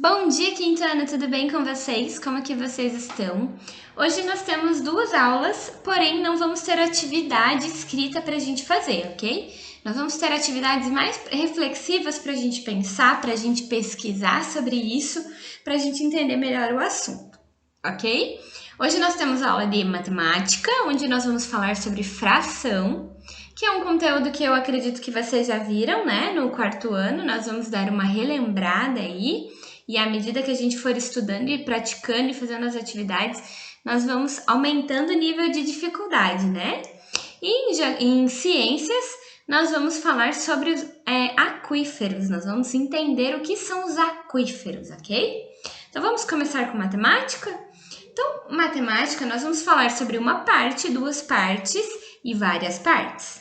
Bom dia, quinto ano, tudo bem com vocês? Como que vocês estão? Hoje nós temos duas aulas, porém não vamos ter atividade escrita para a gente fazer, ok? Nós vamos ter atividades mais reflexivas para a gente pensar, para a gente pesquisar sobre isso, para a gente entender melhor o assunto, ok? Hoje nós temos a aula de matemática, onde nós vamos falar sobre fração, que é um conteúdo que eu acredito que vocês já viram, né? No quarto ano, nós vamos dar uma relembrada aí. E à medida que a gente for estudando e praticando e fazendo as atividades, nós vamos aumentando o nível de dificuldade, né? E em ciências, nós vamos falar sobre os aquíferos. Nós vamos entender o que são os aquíferos, ok? Então, vamos começar com matemática? Então, matemática, nós vamos falar sobre uma parte, duas partes e várias partes.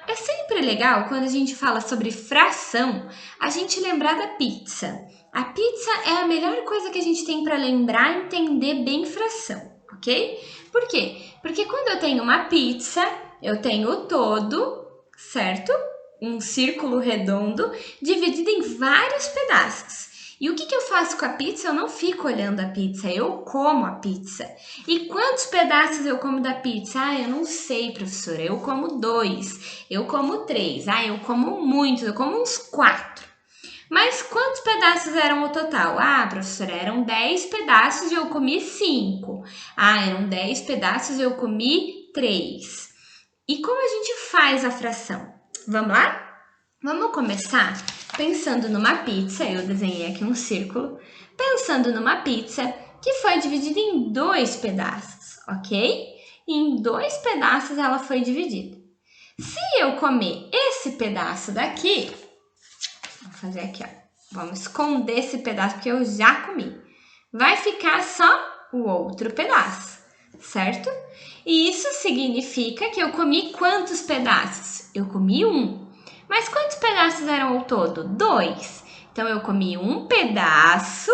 É sempre legal quando a gente fala sobre fração, a gente lembrar da pizza. A pizza é a melhor coisa que a gente tem para lembrar e entender bem fração, ok? Por quê? Porque quando eu tenho uma pizza, eu tenho o todo, certo? Um círculo redondo dividido em vários pedaços. E o que eu faço com a pizza? Eu não fico olhando a pizza, eu como a pizza. E quantos pedaços eu como da pizza? Eu não sei, professora, eu como 2, eu como 3, eu como muitos, eu como uns 4. Mas quantos pedaços eram o total? Professora, eram 10 pedaços e eu comi 5. Eram 10 pedaços e eu comi 3. E como a gente faz a fração? Vamos lá? Vamos começar pensando numa pizza, eu desenhei aqui um círculo, pensando numa pizza que foi dividida em 2 pedaços, ok? E em 2 pedaços ela foi dividida. Se eu comer esse pedaço daqui, vou fazer aqui, ó, vamos esconder esse pedaço porque eu já comi. Vai ficar só o outro pedaço, certo? E isso significa que eu comi quantos pedaços? Eu comi 1. Mas quantos pedaços eram ao todo? 2. Então, eu comi um pedaço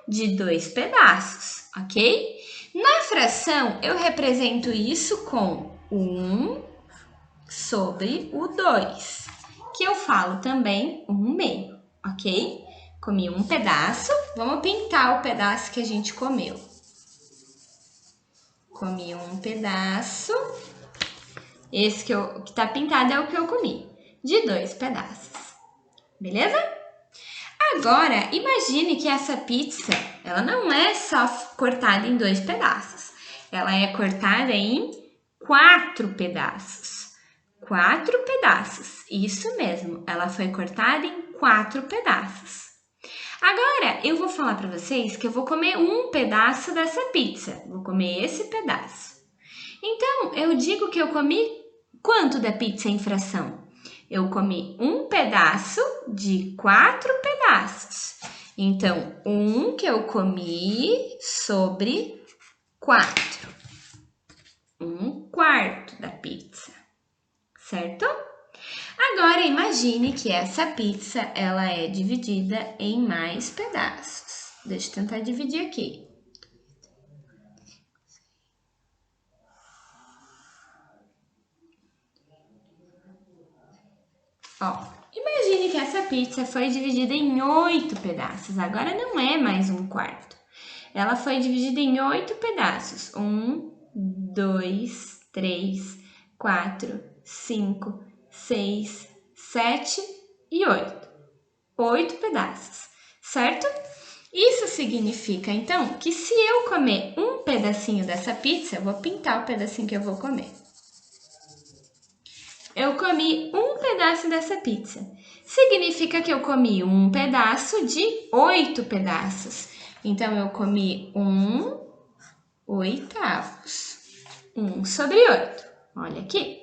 de 2 pedaços, ok? Na fração, eu represento isso com 1 sobre o 2, que eu falo também 1/2, ok? Comi um pedaço, vamos pintar o pedaço que a gente comeu. Comi um pedaço, esse que tá pintado é o que eu comi. De 2 pedaços, beleza? Agora, imagine que essa pizza, ela não é só cortada em 2 pedaços. Ela é cortada em 4 pedaços. 4 pedaços, isso mesmo. Ela foi cortada em 4 pedaços. Agora, eu vou falar para vocês que eu vou comer um pedaço dessa pizza. Vou comer esse pedaço. Então, eu digo que eu comi quanto da pizza em fração? Eu comi um pedaço de 4 pedaços. Então, 1 que eu comi sobre 4. 1/4 da pizza, certo? Agora, imagine que essa pizza, ela é dividida em mais pedaços. Deixa eu tentar dividir aqui. Imagine que essa pizza foi dividida em 8 pedaços. Agora não é mais 1/4. Ela foi dividida em 8 pedaços. 1, 2, 3, 4, 5, 6, 7 e 8. 8 pedaços, certo? Isso significa, então, que se eu comer um pedacinho dessa pizza, eu vou pintar o pedacinho que eu vou comer. Eu comi um pedaço dessa pizza. Significa que eu comi um pedaço de 8 pedaços. Então, eu comi 1/8. 1 sobre 8. Olha aqui.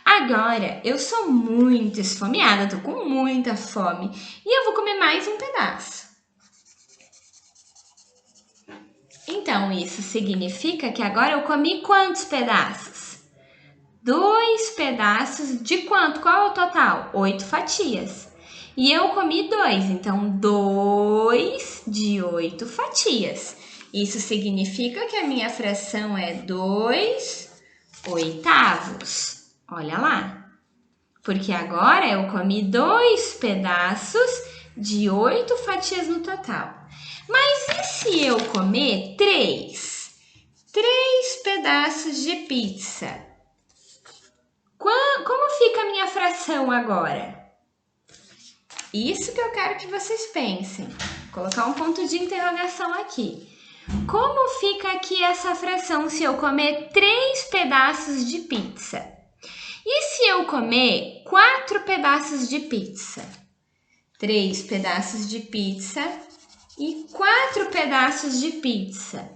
Agora, eu sou muito esfomeada, tô com muita fome. E eu vou comer mais um pedaço. Então, isso significa que agora eu comi quantos pedaços? 2 pedaços de quanto? Qual é o total? 8 fatias. E eu comi 2, então 2 de 8 fatias. Isso significa que a minha fração é 2/8. Olha lá. Porque agora eu comi 2 pedaços de 8 fatias no total. Mas e se eu comer 3 pedaços de pizza? Como fica a minha fração agora? Isso que eu quero que vocês pensem. Vou colocar um ponto de interrogação aqui. Como fica aqui essa fração se eu comer 3 pedaços de pizza? E se eu comer 4 pedaços de pizza? 3 pedaços de pizza e 4 pedaços de pizza.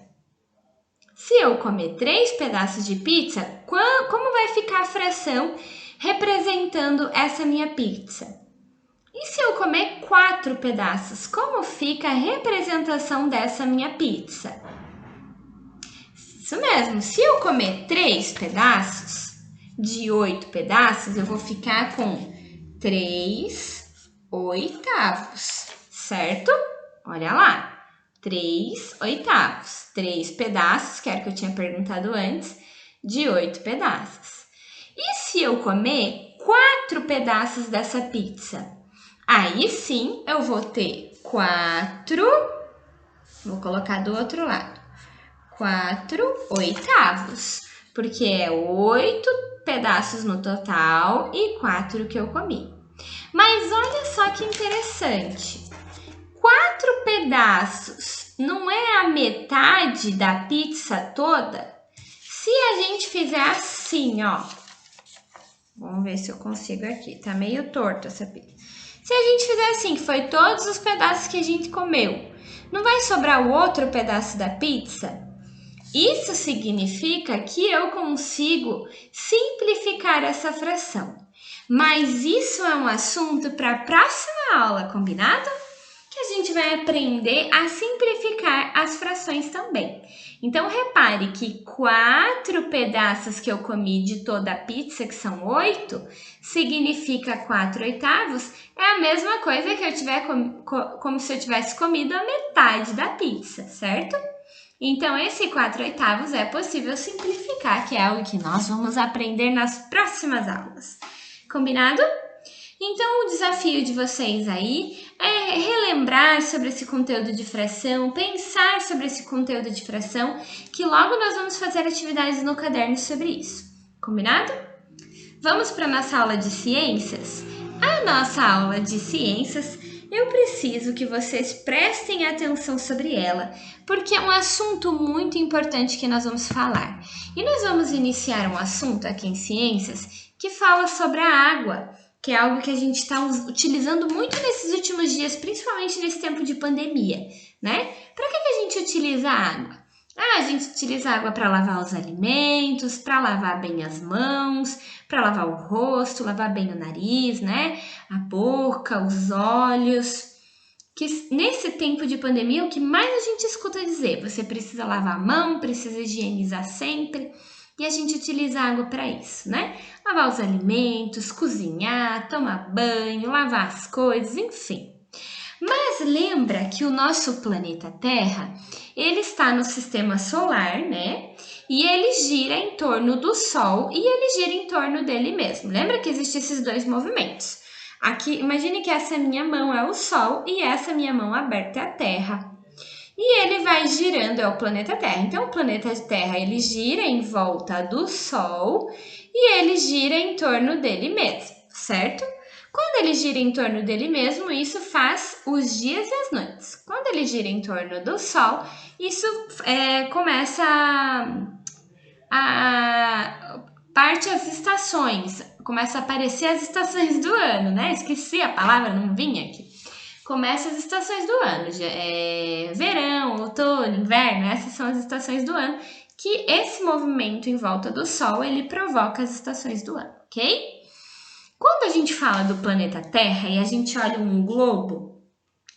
Se eu comer 3 pedaços de pizza, como vai ficar a fração representando essa minha pizza? E se eu comer 4 pedaços, como fica a representação dessa minha pizza? Isso mesmo, se eu comer 3 pedaços de 8 pedaços, eu vou ficar com 3 oitavos, certo? Olha lá. 3 oitavos, 3 pedaços, que era o que eu tinha perguntado antes, de 8 pedaços. E se eu comer 4 pedaços dessa pizza? Aí sim eu vou ter 4, vou colocar do outro lado, 4 oitavos, porque é 8 pedaços no total e 4 que eu comi. Mas olha só que interessante. 4 pedaços não é a metade da pizza toda? Se a gente fizer assim, ó. Vamos ver se eu consigo aqui. Tá meio torto essa pizza. Se a gente fizer assim, que foi todos os pedaços que a gente comeu, não vai sobrar o outro pedaço da pizza? Isso significa que eu consigo simplificar essa fração. Mas isso é um assunto para a próxima aula, combinado? Que a gente vai aprender a simplificar as frações também. Então, repare que 4 pedaços que eu comi de toda a pizza, que são 8, significa 4 oitavos, é a mesma coisa que eu tiver como se eu tivesse comido a metade da pizza, certo? Então, esse 4 oitavos é possível simplificar, que é algo que nós vamos aprender nas próximas aulas. Combinado? Então, o desafio de vocês aí é relembrar sobre esse conteúdo de fração, pensar sobre esse conteúdo de fração, que logo nós vamos fazer atividades no caderno sobre isso. Combinado? Vamos para a nossa aula de ciências? A nossa aula de ciências, eu preciso que vocês prestem atenção sobre ela, porque é um assunto muito importante que nós vamos falar. E nós vamos iniciar um assunto aqui em ciências que fala sobre a água, que é algo que a gente está utilizando muito nesses últimos dias, principalmente nesse tempo de pandemia, né? Para que a gente utiliza a água? A gente utiliza a água para lavar os alimentos, para lavar bem as mãos, para lavar o rosto, lavar bem o nariz, né? A boca, os olhos. Que nesse tempo de pandemia, o que mais a gente escuta dizer? Você precisa lavar a mão, precisa higienizar sempre. E a gente utiliza água para isso, né? Lavar os alimentos, cozinhar, tomar banho, lavar as coisas, enfim. Mas lembra que o nosso planeta Terra, ele está no sistema solar, né? E ele gira em torno do Sol e ele gira em torno dele mesmo. Lembra que existem esses dois movimentos? Aqui, imagine que essa minha mão é o Sol e essa minha mão aberta é a Terra. E ele vai girando, é o planeta Terra. Então, o planeta Terra, ele gira em volta do Sol e ele gira em torno dele mesmo, certo? Quando ele gira em torno dele mesmo, isso faz os dias e as noites. Quando ele gira em torno do Sol, isso começa a parte as estações, começa a aparecer as estações do ano, né? Esqueci a palavra, não vinha aqui. Começa as estações do ano, verão, outono, inverno, essas são as estações do ano, que esse movimento em volta do Sol, ele provoca as estações do ano, ok? Quando a gente fala do planeta Terra e a gente olha um globo,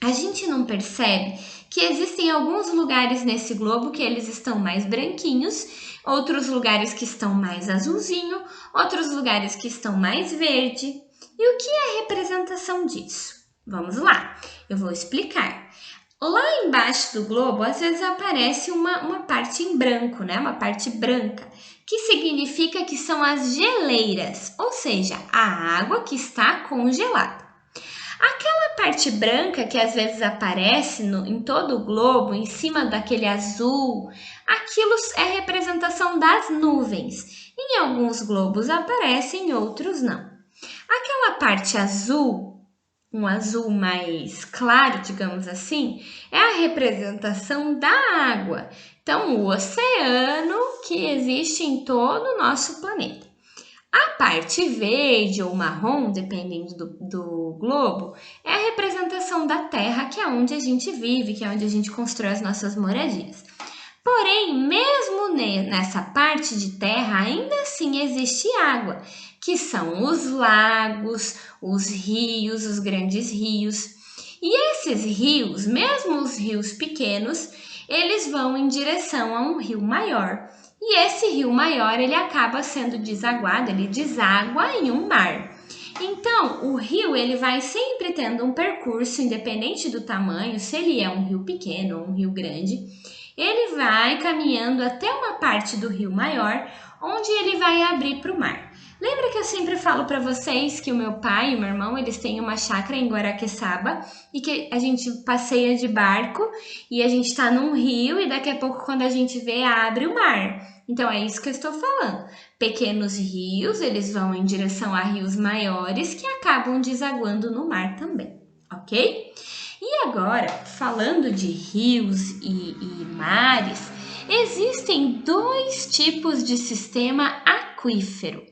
a gente não percebe que existem alguns lugares nesse globo que eles estão mais branquinhos, outros lugares que estão mais azulzinho, outros lugares que estão mais verde. E o que é a representação disso? Vamos lá, eu vou explicar. Lá embaixo do globo, às vezes aparece uma parte em branco, né? Uma parte branca, que significa que são as geleiras, ou seja, a água que está congelada. Aquela parte branca que às vezes aparece em todo o globo, em cima daquele azul, aquilo é representação das nuvens. Em alguns globos aparece, em outros não. Aquela parte azul, um azul mais claro, digamos assim, é a representação da água. Então, o oceano que existe em todo o nosso planeta. A parte verde ou marrom, dependendo do globo, é a representação da Terra, que é onde a gente vive, que é onde a gente constrói as nossas moradias. Porém, mesmo nessa parte de terra, ainda assim existe água, que são os lagos, os rios, os grandes rios. E esses rios, mesmo os rios pequenos, eles vão em direção a um rio maior. E esse rio maior, ele acaba sendo desaguado, ele deságua em um mar. Então, o rio, ele vai sempre tendo um percurso, independente do tamanho, se ele é um rio pequeno ou um rio grande, ele vai caminhando até uma parte do rio maior, onde ele vai abrir para o mar. Lembra que eu sempre falo para vocês que o meu pai e o meu irmão, eles têm uma chácara em Guaraqueçaba e que a gente passeia de barco e a gente está num rio e daqui a pouco quando a gente vê, abre o mar. Então é isso que eu estou falando. Pequenos rios, eles vão em direção a rios maiores que acabam desaguando no mar também, ok? E agora, falando de rios e mares, existem dois tipos de sistema aquífero.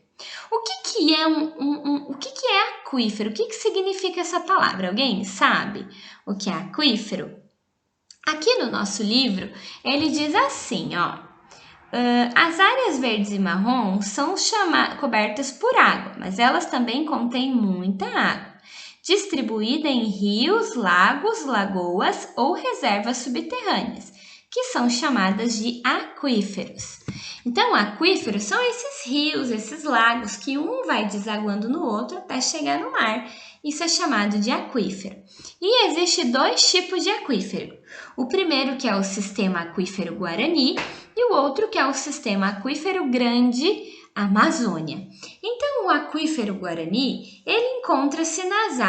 O que é o que é aquífero? O que significa essa palavra? Alguém sabe o que é aquífero? Aqui no nosso livro, ele diz assim, ó. As áreas verdes e marrom são cobertas por água, mas elas também contêm muita água, distribuída em rios, lagos, lagoas ou reservas subterrâneas, que são chamadas de aquíferos. Então, aquíferos são esses rios, esses lagos, que um vai desaguando no outro até chegar no mar. Isso é chamado de aquífero. E existe dois tipos de aquífero. O primeiro que é o sistema aquífero Guarani e o outro que é o sistema aquífero Grande Amazônia. Então, o aquífero Guarani, ele encontra-se nas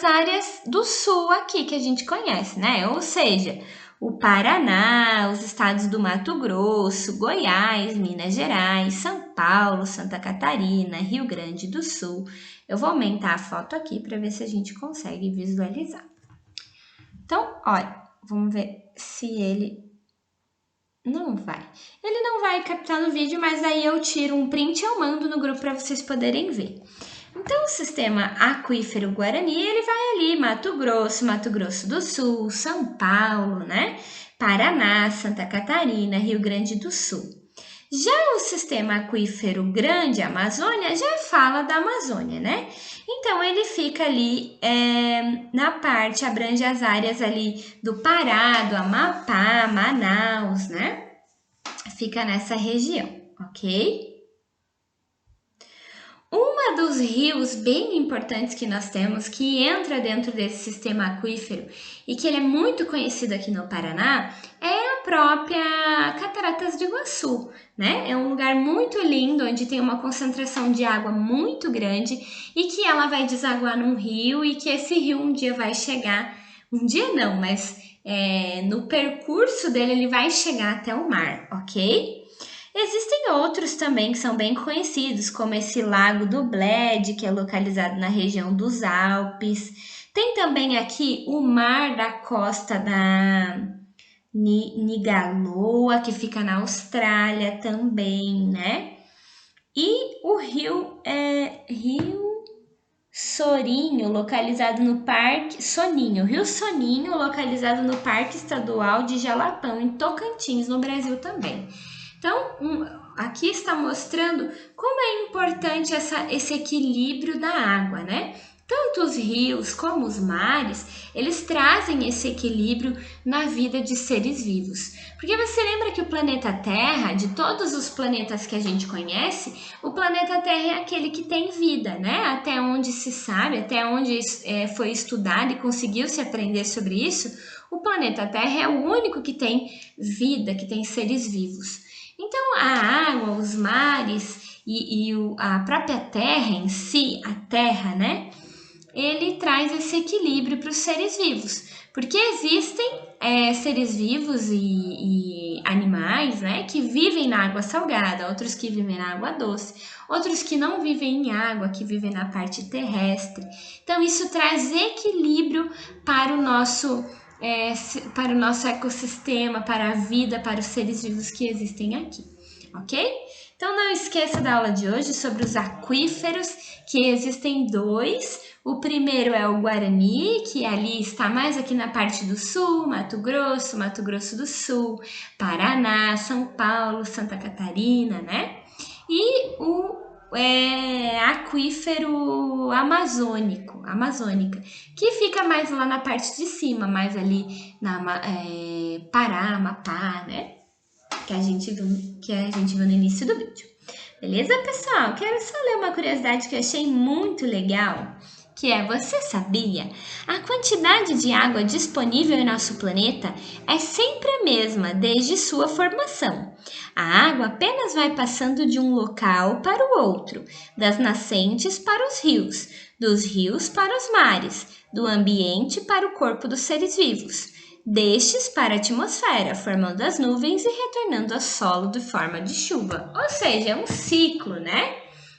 áreas do sul aqui que a gente conhece, né? Ou seja, o Paraná, os estados do Mato Grosso, Goiás, Minas Gerais, São Paulo, Santa Catarina, Rio Grande do Sul. Eu vou aumentar a foto aqui para ver se a gente consegue visualizar. Então, olha, vamos ver se ele não vai. Ele não vai captar no vídeo, mas aí eu tiro um print e eu mando no grupo para vocês poderem ver. Então, o sistema aquífero Guarani, ele vai ali, Mato Grosso do Sul, São Paulo, né? Paraná, Santa Catarina, Rio Grande do Sul. Já o sistema aquífero Grande Amazônia já fala da Amazônia, né? Então, ele fica ali na parte, abrange as áreas ali do Pará, do Amapá, Manaus, né? Fica nessa região, ok? Um dos rios bem importantes que nós temos, que entra dentro desse sistema aquífero e que ele é muito conhecido aqui no Paraná, é a própria Cataratas do Iguaçu, né? É um lugar muito lindo, onde tem uma concentração de água muito grande e que ela vai desaguar num rio e que esse rio um dia vai chegar, um dia não, mas no percurso dele ele vai chegar até o mar, ok? Existem outros também que são bem conhecidos, como esse Lago do Bled, que é localizado na região dos Alpes. Tem também aqui o Mar da Costa da Nigaloa, que fica na Austrália também, né? E o Rio Sorinho, localizado no Parque Soninho, Rio Soninho, localizado no Parque Estadual de Jalapão, em Tocantins, no Brasil também. Então, aqui está mostrando como é importante esse equilíbrio da água, né? Tanto os rios como os mares, eles trazem esse equilíbrio na vida de seres vivos. Porque você lembra que o planeta Terra, de todos os planetas que a gente conhece, o planeta Terra é aquele que tem vida, né? Até onde se sabe, até onde foi estudado e conseguiu se aprender sobre isso, o planeta Terra é o único que tem vida, que tem seres vivos. Então, a água, os mares e a própria terra em si, a terra, né? ele traz esse equilíbrio para os seres vivos. Porque existem seres vivos e animais, né, que vivem na água salgada, outros que vivem na água doce, outros que não vivem em água, que vivem na parte terrestre. Então, isso traz equilíbrio para o nosso ecossistema, para a vida, para os seres vivos que existem aqui, ok? Então não esqueça da aula de hoje sobre os aquíferos, que existem 2. O primeiro é o Guarani, que ali está mais aqui na parte do sul, Mato Grosso do Sul, Paraná, São Paulo, Santa Catarina, né? E o aquífero amazônica, que fica mais lá na parte de cima, mais ali na Pará, Amapá, né? Que a gente viu no início do vídeo. Beleza, pessoal? Quero só ler uma curiosidade que eu achei muito legal, que é: você sabia? A quantidade de água disponível em nosso planeta é sempre a mesma desde sua formação. A água apenas vai passando de um local para o outro, das nascentes para os rios, dos rios para os mares, do ambiente para o corpo dos seres vivos, destes para a atmosfera, formando as nuvens e retornando ao solo de forma de chuva. Ou seja, é um ciclo, né?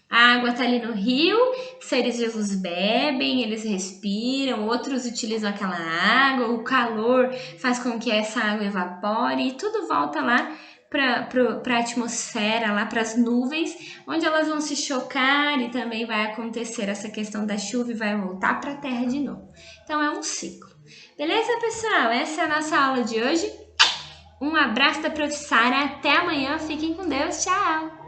A água está ali no rio, seres vivos bebem, eles respiram, outros utilizam aquela água, o calor faz com que essa água evapore e tudo volta lá para a atmosfera, lá para as nuvens, onde elas vão se chocar e também vai acontecer essa questão da chuva e vai voltar para a terra de novo. Então é um ciclo. Beleza, pessoal? Essa é a nossa aula de hoje. Um abraço da Prof. Sara, até amanhã, fiquem com Deus, tchau!